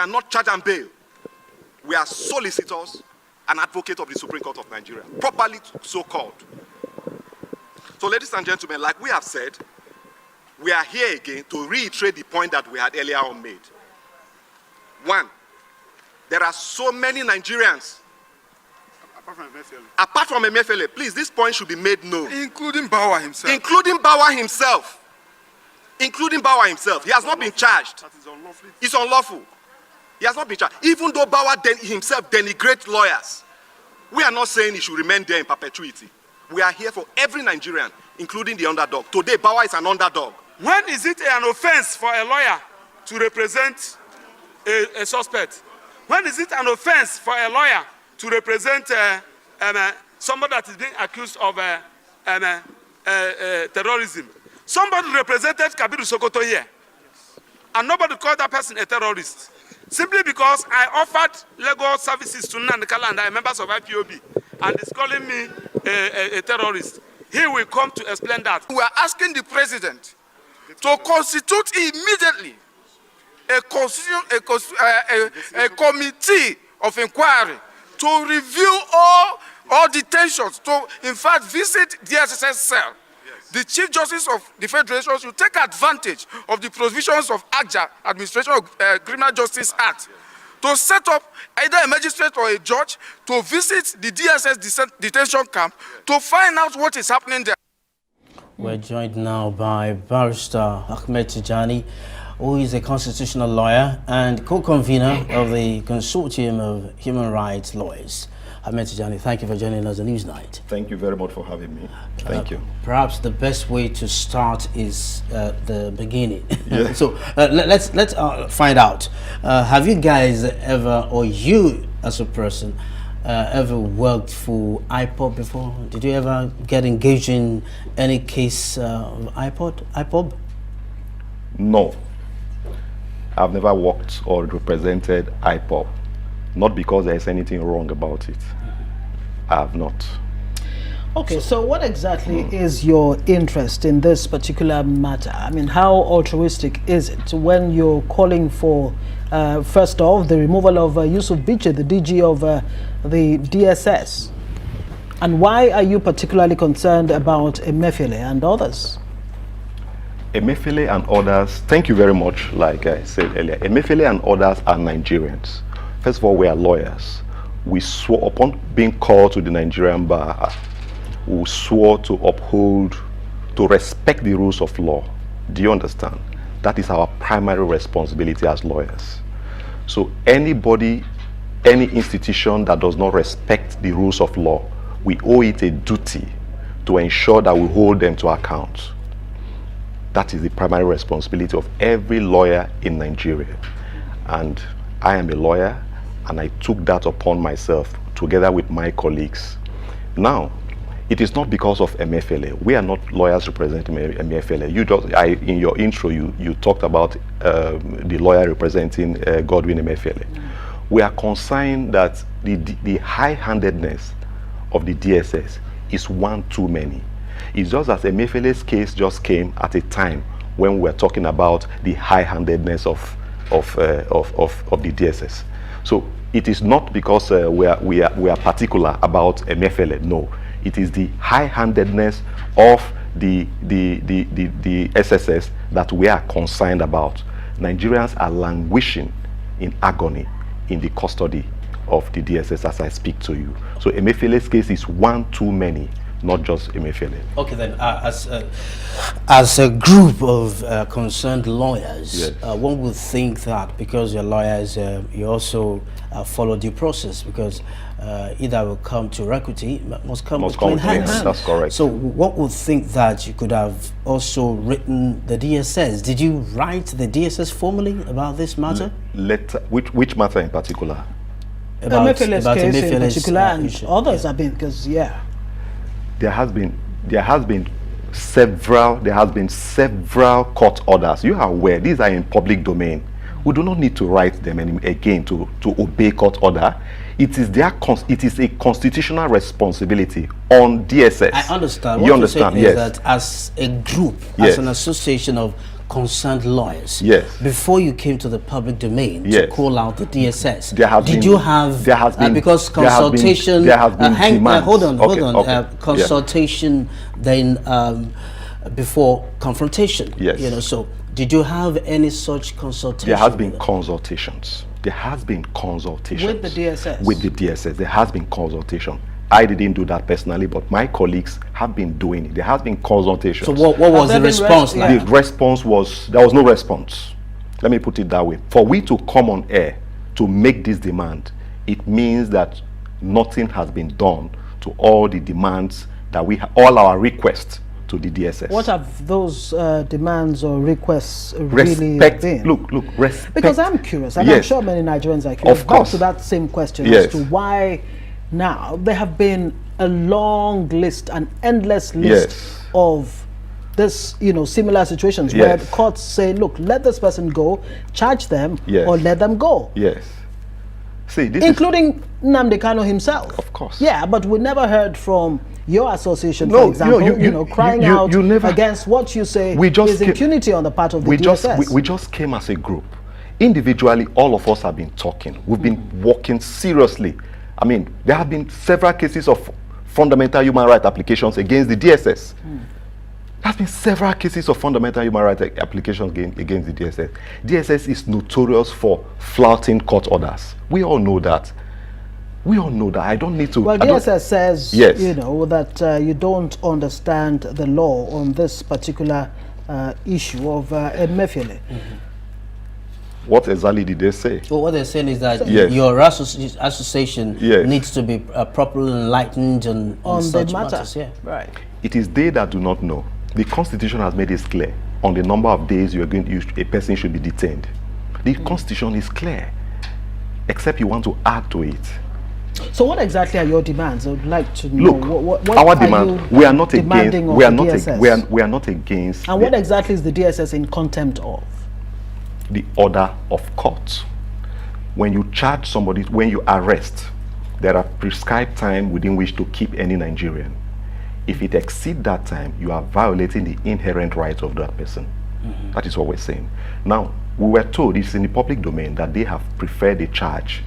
are not charge and bail. We are solicitors and advocate of the Supreme Court of Nigeria, properly so called. So ladies and gentlemen, like we have said, we are here again to reiterate the point that we had earlier on made. One, there are so many Nigerians, apart from Emefiele, please, this point should be made known. Including Bauer himself. Including Bauer himself. Including Bauer himself. He has not been charged. That is unlawful. It's unlawful. He has not been charged. Even though Bauer himself denigrates lawyers, we are not saying he should remain there in perpetuity. We are here for every Nigerian, including the underdog. Today, Bauer is an underdog. When is it an offense for a lawyer to represent a suspect? When is it an offense for a lawyer to represent somebody that is being accused of terrorism? Somebody represented Kabiru Sokoto here, and nobody called that person a terrorist. Simply because I offered legal services to Nandekala and the members of IPOB, and he's calling me a terrorist. He will come to explain that. We are asking the president to constitute immediately a committee of inquiry to review all detentions, to in fact visit DSS cell. The Chief Justice of the Federation should take advantage of the provisions of AJA, Administration of Criminal Justice Act, to set up either a magistrate or a judge to visit the DSS detention camp to find out what is happening there. We're joined now by Barrister Ahmed Tijani, who is a constitutional lawyer and co-convener of the Consortium of Human Rights Lawyers. Ahmed Tijani, thank you for joining us on Newsnight. Thank you very much for having me. Thank you. Perhaps the best way to start is the beginning. Yeah. So let's find out. Have you guys ever, or you as a person, ever worked for IPOB before? Did you ever get engaged in any case of IPOB? No. I've never worked or represented IPOB. Not because there's anything wrong about it. I have not. Okay, so what exactly is your interest in this particular matter? I mean, how altruistic is it when you're calling for, first off, the removal of Yusuf Biche, the DG of the DSS? And why are you particularly concerned about Emefiele and others? Emefiele and others, thank you very much, like I said earlier. Emefiele and others are Nigerians. First of all, we are lawyers. We swore upon being called to the Nigerian bar. We swore to uphold, to respect the rules of law. Do you understand? That is our primary responsibility as lawyers. So anybody, any institution that does not respect the rules of law, we owe it a duty to ensure that we hold them to account. That is the primary responsibility of every lawyer in Nigeria. And I am a lawyer, and I took that upon myself together with my colleagues. Now, it is not because of Emefiele. We are not lawyers representing Emefiele. In your intro, you talked about the lawyer representing Godwin Emefiele. We are concerned that the high-handedness of the DSS is one too many. It's just as Emefiele's case just came at a time when we're talking about the high-handedness of the DSS. So it is not because we are particular about Emefiele. No, it is the high-handedness of the SSS that we are concerned about. Nigerians are languishing in agony in the custody of the DSS as I speak to you. So Emefiele's case is one too many, not just Emefiele. Okay, then, as a group of concerned lawyers, yes, one would think that because you're lawyers, you also follow due process, because either will come to equity, must come with clean hands. That's correct. So what would think that you could have also written the DSS? Did you write the DSS formally about this matter? Which matter in particular? About case in particular, and others have been, because there has been several court orders. You are aware, these are in public domain. We do not need to write them again to obey court order. It is a constitutional responsibility on DSS. I understand. You understand? Yes. Is that as a group, yes, as an association of concerned lawyers. Yes. Before you came to the public domain to Yes. call out the DSS, There has did been- you have there has been- because there has been- consultation? there has been demands. hold on, Okay, okay. Yeah. Consultation, then before confrontation. Yes. You know, so did you have any such consultation? There has been with them? consultations. There has been consultations. With the DSS? With the DSS. There has been consultation. I didn't do that personally, but my colleagues have been doing it. There has been consultations. So what was there the been response yeah. like? The response was, there was no response. Let me put it that way. For we to come on air to make this demand, it means that nothing has been done to all the demands that all our requests to the DSS. What have those demands or requests really Respect. been? Look, respect. Because I'm curious, and I'm Yes. sure many Nigerians are curious. Of Back course. to that same question Yes. as to why now there have been a long list, an endless list Yes. of this, similar situations Yes. where the courts say, look, let this person go, charge them, Yes. or let them go. Yes. See, this Including Nnamdi Kanu himself. Of course. Yeah, but we never heard from your association, No, for example, crying you out never- against what you say We just is came- impunity on the part of the we DSS. we just came as a group. Individually, all of us have been talking. We've been working seriously. I mean, there have been several cases of fundamental human rights applications against the DSS. There have been several cases of fundamental human rights applications against the DSS. DSS is notorious for flouting court orders. We all know that. We all know that. I don't need to. Well, I don't- DSS says, Yes. that you don't understand the law on this particular issue of Emefiele. What exactly did they say? So what they're saying is that Yes. your association Yes. needs to be properly enlightened on the such matter. matters. Yeah. Right. It is they that do not know. The Constitution has made it clear on the number of days a person should be detained. The Constitution is clear, except you want to add to it. So what exactly are your demands? I would like to know. Look, what our are demand. you We are not against. demanding of We are the not. DSS? We are not against. And what exactly is the DSS in contempt of? The order of court. When you charge somebody, when you arrest, there are prescribed time within which to keep any Nigerian. If it exceeds that time, you are violating the inherent rights of that person. That is what we're saying. Now, we were told, it's in the public domain, that they have preferred a charge,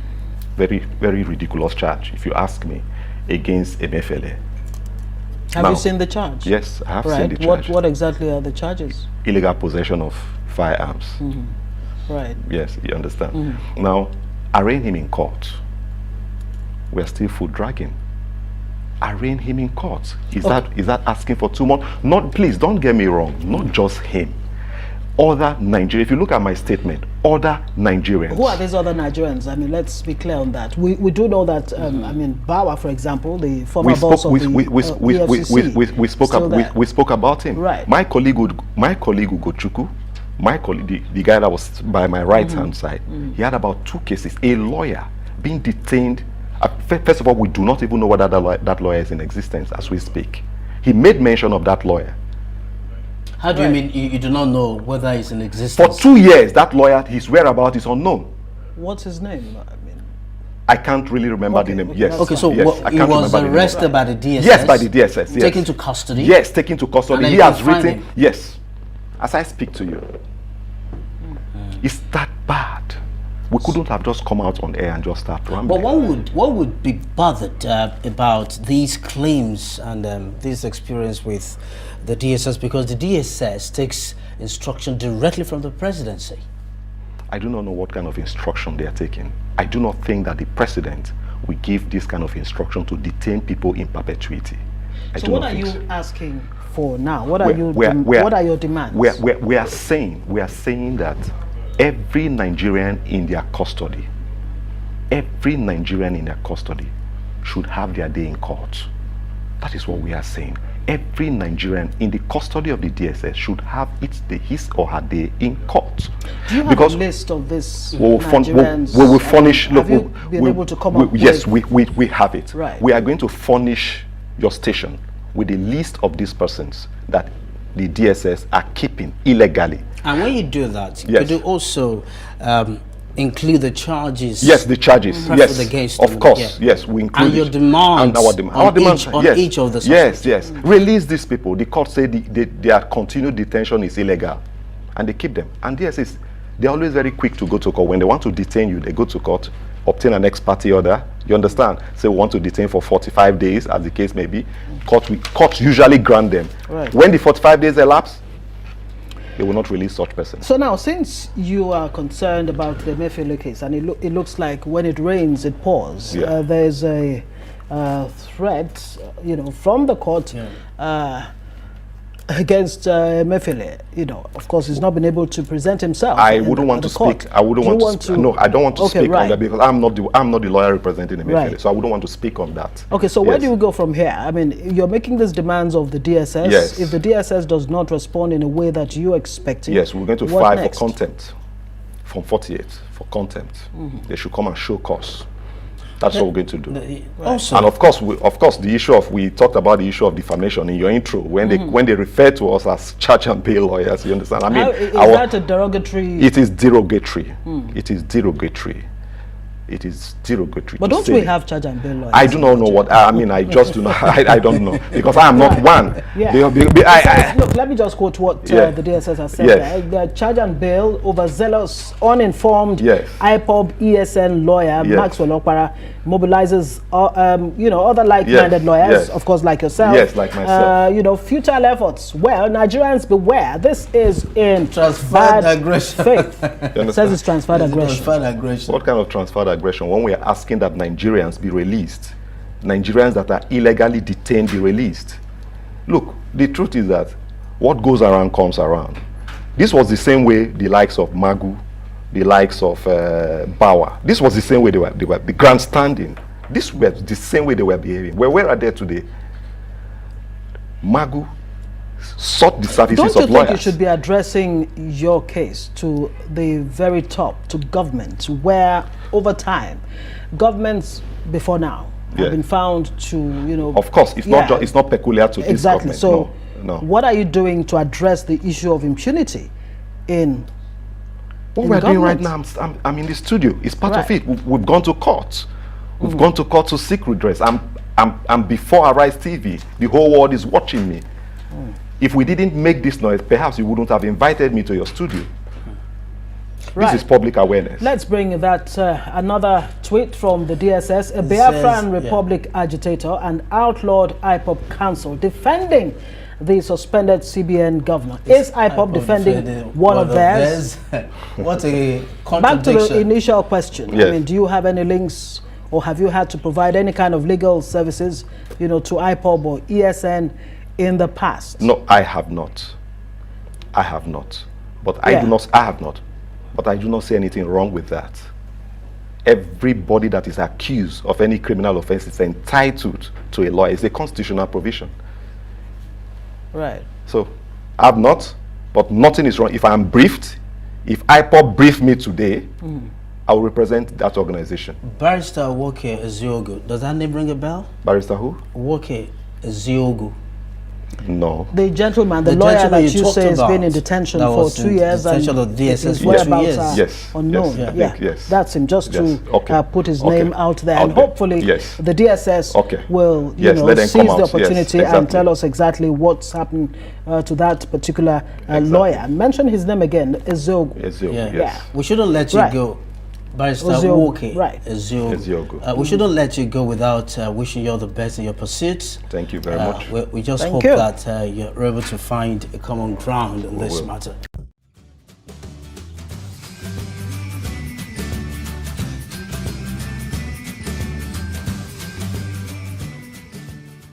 very, very ridiculous charge, if you ask me, against Emefiele. Have Now, you seen the charge? Yes, I have seen Right. the charge. What exactly are the charges? Illegal possession of firearms. Right. Yes, you understand. Now, arraign him in court. We're still foot dragging. Arraign him in court. Is that asking for too much? Not, please don't get me wrong. Not just him. Other Nigerians. If you look at my statement, other Nigerians. Who are these other Nigerians? I mean, let's be clear on that. We do know that. I mean, Bawa, for example, the former We boss spoke. of the EFCC, We spoke. still there. We spoke about him. Right. My colleague Ugochukwu, my colleague, the guy that was by my right hand side, he had about 2 cases. A lawyer being detained. First of all, we do not even know whether that lawyer is in existence as we speak. He made mention of that lawyer. How do Right. you mean you do not know whether it's in For existence? 2 years, that lawyer, his whereabouts is unknown. What's his name? I mean, I can't really remember Okay, the name. okay, Yes. that's Okay, so yes, I he can't was remember the name. arrested by the DSS. Yes, by the DSS. Yes. Taken to custody. Yes, taken to custody. And then He you has can find written. him. Yes, as I speak to you, it's that bad. We couldn't have just come out on air and just start But rambling. one would be bothered about these claims and this experience with the DSS, because the DSS takes instruction directly from the presidency. I do not know what kind of instruction they are taking. I do not think that the president will give this kind of instruction to detain people in perpetuity. I so do what not are think you so. asking for now? What are We're- what are your demands? We are saying that every Nigerian in their custody, should have their day in court. That is what we are saying. Every Nigerian in the custody of the DSS should have his or her day in court. Do you have a list of this Nigerians? We will furnish. Have you been able to come up yes, with? we have it. Right. We are going to furnish your station with a list of these persons that the DSS are keeping illegally. And when you do that, Yes. could you also include the charges? Yes, the charges. preferred Yes, against of them? course. Yeah. Yes, we include And your it. demands And our demand. on Our demands. each- on yes. each of the Yes, suspects. yes. Release these people. The court said their continued detention is illegal. and they keep them. And DSS, they're always very quick to go to court. When they want to detain you, they go to court, obtain an ex parte order. You understand? Say we want to detain for 45 days, as the case may be. Courts usually grant them. Right. When the 45 days elapse, they will not release such person. So now, since you are concerned about the Emefiele case, and it looks like when it rains, it pours. Yeah. There's a threat, from the court against Emefiele. Of course, he's not been able to present himself. I wouldn't want to speak. I wouldn't want to. No, I don't want to speak on that because I'm not the lawyer representing Emefiele, Right. so I wouldn't want to speak on that. Okay, so where Yes. do you go from here? I mean, you're making these demands of the DSS. Yes. If the DSS does not respond in a way that you're expecting, Yes, we're going to what file next? for contempt from 48 for contempt. They should come and show cause. That's what we're going to do. Also, And of course, the issue of, we talked about the issue of defamation in your intro when they refer to us as charge and bail lawyers. You understand? I mean, Is that a derogatory? it is derogatory. It is derogatory. It is derogatory. But to don't say we that. have charge and bail lawyers? I do not know what I mean. I just do not. I don't know because I am not one. Yeah. Look, let me just quote what Yeah. the DSS has said. Yes. The charge and bail overzealous, uninformed Yes. IPOB ESN lawyer Yes. Maxwell Okpara mobilizes, other like-minded Yes. lawyers, Yes. of course, like yourself. Yes, like myself. Futile efforts. Well, Nigerians beware. This is in Transferred bad aggression. faith. You Says understand? it's transferred aggression. transferred aggression. What kind of transferred aggression? When we are asking that Nigerians be released, Nigerians that are illegally detained be released. Look, the truth is that what goes around comes around. This was the same way the likes of Magu, the likes of Bauer. This was the same way they were the grandstanding. This was the same way they were behaving. Where are they today? Magu sought the services Don't you of think lawyers. you should be addressing your case to the very top, to government, where over time, governments before now have Yeah. been found to, Of course, it's Yeah. it's not peculiar to this exactly. government. So, no. what are you doing to address the issue of impunity in? What in we're doing right government? now, I'm in the studio. It's part of Right. it. We've gone to court. We've gone to court to seek redress. I'm before Arise TV. The whole world is watching me. If we didn't make this noise, perhaps you wouldn't have invited me to your studio. Right. This is public awareness. Let's bring that another tweet from the DSS. A It Biafran says, Republic agitator and outlawed IPOB counsel defending the suspended CBN governor. Is IPOB defending one of theirs? What a Back to contradiction. the initial question. Yes. I mean, do you have any links or have you had to provide any kind of legal services, to IPOB or ESN in the past? No, I have not. I have not. But I Yeah. do not. I have not. But I do not see anything wrong with that. Everybody that is accused of any criminal offense is entitled to a lawyer. It's a constitutional provision. Right. So I have not, but nothing is wrong. If I'm briefed, if IPOB briefed me today, I will represent that organization. Barrister Woke Eziogu. Does that name ring a bell? Barrister who? Woke Eziogu. No. The gentleman, the, The lawyer gentleman that you you talked say has been in about, detention that for was 2 in years and detention of DSS his for 2 whereabouts years. are Yes, unknown. yes, I yeah, think, yes. that's him. Just Yes, to okay. put his Okay. name out there, and Okay. hopefully Yes. the DSS Okay. will, Yes, let them seize come the out. Yes, opportunity and exactly. tell us exactly what's happened to that particular lawyer. Mention his name again, Eziogu. Eziogu, Yeah. yes. We shouldn't let you Right. go. Barrister Eziogu, Woke right. Eziogu. We shouldn't let you go without wishing you all the best in your pursuits. Thank you very much. We just Thank hope you. that you're able to find a common ground in this will. matter.